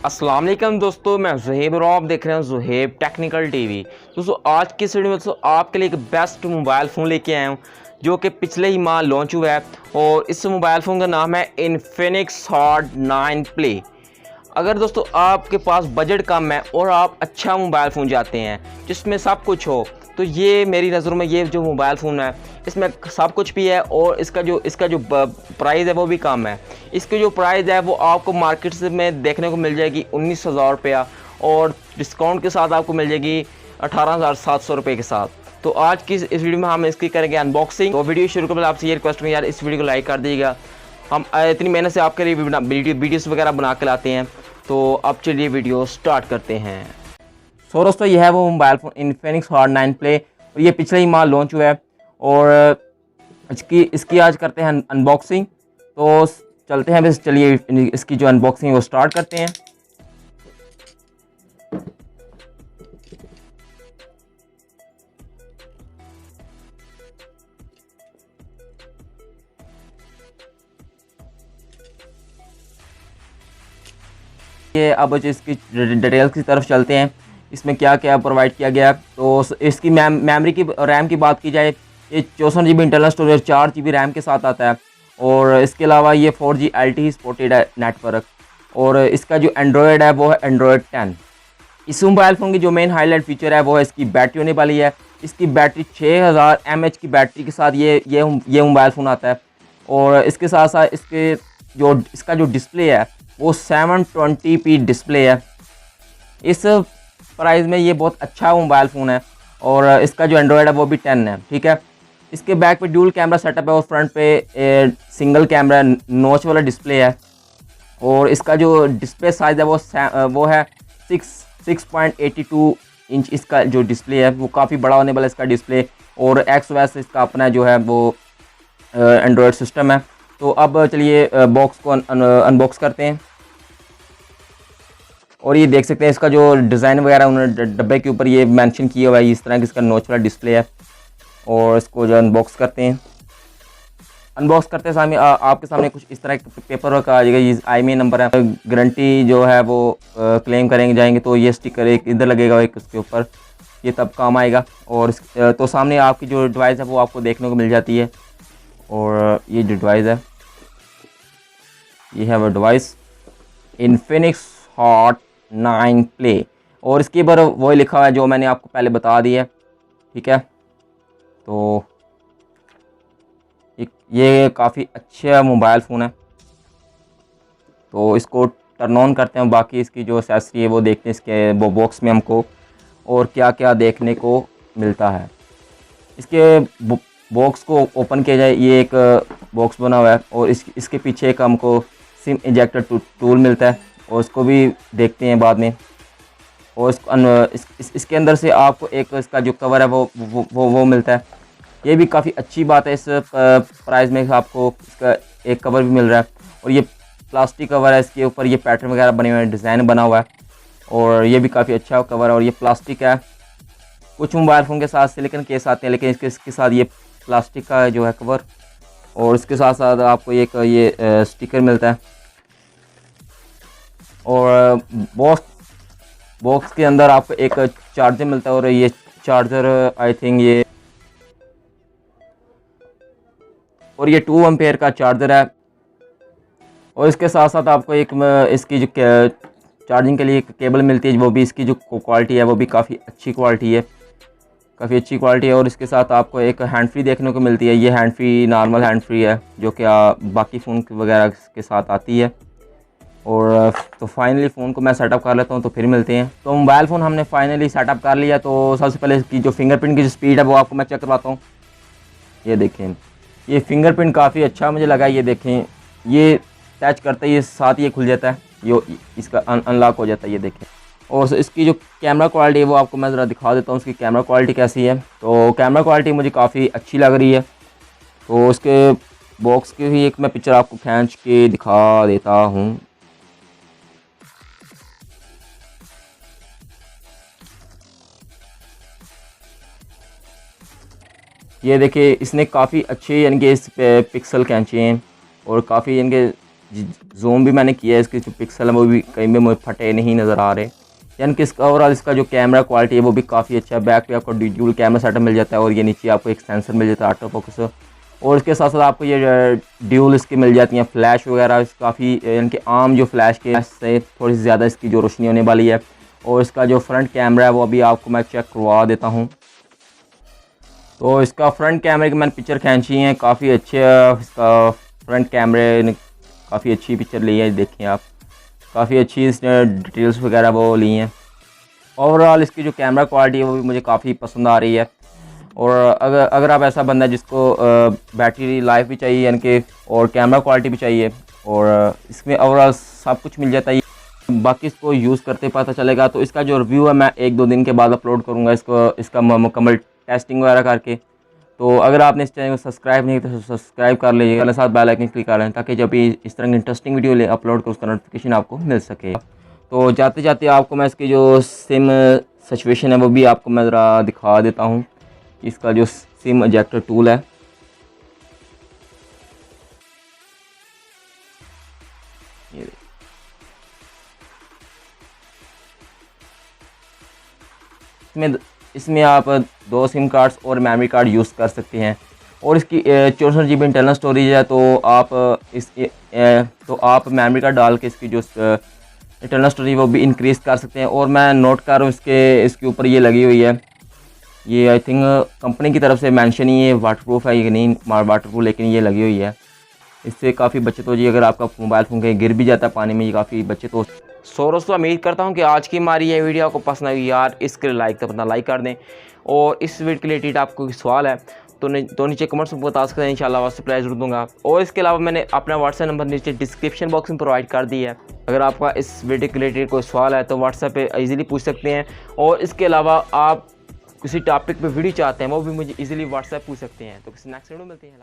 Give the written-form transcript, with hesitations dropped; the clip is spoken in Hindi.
अस्सलाम वालेकुम दोस्तों, मैं ज़ुहैब और आप देख रहे हैं ज़ुहैब टेक्निकल टीवी। दोस्तों आज की वीडियो में दोस्तों आपके लिए एक बेस्ट मोबाइल फ़ोन लेके आया हूँ जो कि पिछले ही माह लॉन्च हुआ है और इस मोबाइल फ़ोन का नाम है इन्फिनिक्स हॉट 9 प्ले। अगर दोस्तों आपके पास बजट कम है और आप अच्छा मोबाइल फ़ोन चाहते हैं जिसमें सब कुछ हो, तो ये मेरी नज़रों में ये जो मोबाइल फ़ोन है इसमें सब कुछ भी है और इसका जो प्राइस है वो भी कम है। इसकी जो प्राइस है वो आपको मार्केट से में देखने को मिल जाएगी 19,000 रुपया और डिस्काउंट के साथ आपको मिल जाएगी 18,700 रुपये के साथ। तो आज की इस वीडियो में हम इसकी करेंगे अनबॉक्सिंग। तो वीडियो शुरू करने आपसे ये रिक्वेस्ट है यार, इस वीडियो को लाइक कर दीजिएगा। हम इतनी मेहनत से आपके लिए वीडियोस वगैरह बना के लाते हैं। तो अब चलिए वीडियो स्टार्ट करते हैं। सो दोस्तों ये है वो mobile phone Infinix hot 9 play और ये पिछले ही माह लॉन्च हुआ है और इसकी आज करते हैं अनबॉक्सिंग। तो चलते हैं, बस चलिए इसकी जो अनबॉक्सिंग है वो स्टार्ट करते हैं। ये अब इसकी डिटेल्स की तरफ चलते हैं, इसमें क्या क्या प्रोवाइड किया गया। तो इसकी मेमोरी की रैम की बात की जाए, ये 64 GB internal storage 4 GB RAM के साथ आता है और इसके अलावा ये 4G LTE सपोर्टेड है नेटवर्क और इसका जो एंड्रॉयड है वो है एंड्रॉयड 10। इस मोबाइल फ़ोन की जो मेन हाईलाइट फीचर है वो है इसकी बैटरी होने वाली है। इसकी बैटरी 6000 mAh की बैटरी के साथ ये मोबाइल फ़ोन आता है और इसके साथ साथ इसका जो डिस्प्ले है वो 720p डिस्प्ले है। इस प्राइस में ये बहुत अच्छा मोबाइल फ़ोन है और इसका जो एंड्रॉयड है वो भी 10 है, ठीक है। इसके बैक पे ड्यूल कैमरा सेटअप है और फ्रंट पे सिंगल कैमरा नॉच वाला डिस्प्ले है और इसका जो डिस्प्ले साइज़ है वो है 6.82 इंच। इसका जो डिस्प्ले है वो काफ़ी बड़ा होने वाला है इसका डिस्प्ले और XOS इसका अपना जो है वो एंड्रॉयड सिस्टम है। तो अब चलिए बॉक्स को अनबॉक्स करते हैं और ये देख सकते हैं इसका जो डिज़ाइन वगैरह उन्होंने डब्बे के ऊपर ये मेंशन किया हुआ है, इस तरह की इसका नोच वाला डिस्प्ले है। और इसको जो अनबॉक्स करते हैं, अनबॉक्स करते सामने आपके सामने कुछ इस तरह के पेपर वर्क आ जाएगा। ये IMEI नंबर है, गारंटी जो है वो क्लेम करेंगे जाएंगे तो ये स्टिकर एक इधर लगेगा, एक उसके ऊपर, ये तब काम आएगा। और तो सामने आपकी जो डिवाइस है वो आपको देखने को मिल जाती है और ये जो डिवाइस है ये है वो डिवाइस इन्फिनिक्स हॉट 9 प्ले और इसके ऊपर वही लिखा हुआ है जो मैंने आपको पहले बता दिया है, ठीक है। तो ये काफ़ी अच्छा मोबाइल फ़ोन है। तो इसको टर्न ऑन करते हैं, बाकी इसकी जो एक्सेसरी है वो देखते हैं इसके वो बॉक्स में हमको और क्या क्या देखने को मिलता है। इसके बॉक्स को ओपन किया जाए, ये एक बॉक्स बना हुआ है और इसके पीछे एक हमको सिम इंजेक्टर टूल मिलता है और इसको भी देखते हैं बाद में। और इसके अंदर से आपको एक इसका जो कवर है वो मिलता है। ये भी काफ़ी अच्छी बात है, इस प्राइस में आपको इसका एक कवर भी मिल रहा है और ये प्लास्टिक कवर है, इसके ऊपर ये पैटर्न वगैरह बने हुए हैं, डिज़ाइन बना हुआ है और ये भी काफ़ी अच्छा कवर है और ये प्लास्टिक है। कुछ मोबाइल फ़ोन के साथ सिलिकॉन केस आते हैं लेकिन इसके साथ ये प्लास्टिक का जो है कवर और इसके साथ साथ आपको एक ये स्टिकर मिलता है। और बॉक्स के अंदर आपको एक चार्जर मिलता है और ये चार्जर आई थिंक ये 2 एम्पेयर का चार्जर है। और इसके साथ साथ आपको एक इसकी जो चार्जिंग के लिए एक केबल मिलती है, वो भी इसकी जो क्वालिटी है वो भी काफ़ी अच्छी क्वालिटी है, और इसके साथ आपको एक हैंड फ्री देखने को मिलती है। ये hand free normal hand free है जो कि बाकी फ़ोन वगैरह के साथ आती है। और तो फाइनली फ़ोन को मैं सेटअप कर लेता हूँ, तो फिर मिलते हैं। तो मोबाइल फ़ोन हमने फाइनली सेटअप कर लिया। तो सबसे पहले इसकी जो फिंगरप्रिंट की जो स्पीड है वो आपको मैं चेक करवाता हूँ। ये देखें, ये फिंगरप्रिंट काफ़ी अच्छा मुझे लगा। ये देखें, ये टच करते ही साथ ये खुल जाता है, ये इसका अनलॉक हो जाता है, ये देखें। और इसकी जो कैमरा क्वालिटी है वो आपको मैं ज़रा दिखा देता हूँ, उसकी कैमरा क्वालिटी कैसी है। तो कैमरा क्वालिटी मुझे काफ़ी अच्छी लग रही है। तो उसके बॉक्स की भी एक मैं पिक्चर आपको खींच के दिखा देता हूँ। ये देखिए, इसने काफ़ी अच्छे यानी कि इस पिक्सल खींचे हैं और काफ़ी यानी कि जूम भी मैंने किया है, इसके जो पिक्सल है वो भी कहीं में मुझे फटे नहीं नज़र आ रहे। यानी कि इसका ओवरऑल इसका जो कैमरा क्वालिटी है वो भी काफ़ी अच्छा है। बैक पे आपको ड्यूल कैमरा सेटअप मिल जाता है और ये नीचे आपको एक सेंसर मिल जाता है ऑटो फोकस, और इसके साथ साथ आपको ये ड्यूल इसकी मिल जाती हैं फ्लैश वगैरह। काफ़ी यानी कि आम जो फ्लैश के से थोड़ी सी ज़्यादा इसकी जो रोशनी होने वाली है। और इसका जो फ्रंट कैमरा है वो अभी आपको मैं चेक करवा देता हूँ। तो इसका फ्रंट कैमरे की मैंने पिक्चर खींची है, काफ़ी अच्छे इसका फ्रंट कैमरे ने काफ़ी अच्छी पिक्चर ली है, देखिए आप, काफ़ी अच्छी इसने डिटेल्स वगैरह वो ली हैं। ओवरऑल इसकी जो कैमरा क्वालिटी है वो भी मुझे काफ़ी पसंद आ रही है। और अगर आप ऐसा बंदा जिसको बैटरी लाइफ भी चाहिए यानी कि और कैमरा क्वालिटी भी चाहिए और इसमें ओवरऑल सब कुछ मिल जाता है, बाकी इसको यूज़ करते पता चलेगा। तो इसका जो रिव्यू है मैं 1-2 दिन के बाद अपलोड करूँगा इसका मुकम्मल टेस्टिंग वगैरह करके। तो अगर आपने इस चैनल को सब्सक्राइब नहीं किया तो सब्सक्राइब कर लीजिए, साथ साथ बेल आइकन क्लिक कर लें ताकि जब भी इस तरह की इंटरेस्टिंग वीडियो अपलोड करूँ उसका नोटिफिकेशन आपको मिल सके। तो जाते जाते आपको मैं इसकी जो सिम सिचुएशन है वो भी आपको मैं ज़रा दिखा देता हूँ। इसका जो सिम इजेक्टर टूल है, ये इसमें आप 2 सिम कार्ड्स और मेमोरी कार्ड यूज़ कर सकते हैं। और इसकी 64 GB इंटरनल स्टोरेज है। तो आप मेमोरी कार्ड डाल के इसकी जो इंटरनल स्टोरेज वो भी इंक्रीज़ कर सकते हैं। और मैं नोट कर रहा हूँ इसके ऊपर ये लगी हुई है, ये आई थिंक कंपनी की तरफ से मेंशन ही है, वाटरप्रूफ है ये नहीं वाटरप्रूफ, लेकिन ये लगी हुई है। इससे काफ़ी बचत हो जी, अगर आपका मोबाइल फ़ोन कहीं गिर भी जाता है पानी में, ये काफ़ी बचत हो। सो दोस्तों उम्मीद करता हूँ कि आज की हमारी ये वीडियो आपको पसंद आई यार। इसके लाइक तो अपना लाइक कर दें, और इस वीडियो के रिलेटेड आपको कोई सवाल है तो नीचे कमेंट्स में बता सकते हैं, इंशाल्लाह व्हाट्सएप रिप्लाई जरूर दूंगा। और इसके अलावा मैंने अपना व्हाट्सएप नंबर नीचे डिस्क्रिप्शन बॉक्स में प्रोवाइड कर दिया है। अगर आपका इस वीडियो के रिलेटेड कोई सवाल है तो व्हाट्सएप पे ईजिली पूछ सकते हैं। और इसके अलावा आप किसी टॉपिक पे वीडियो चाहते हैं वो भी मुझे इजीली व्हाट्सएप पूछ सकते हैं। तो किसी नेक्स्ट वीडियो में मिलते हैं।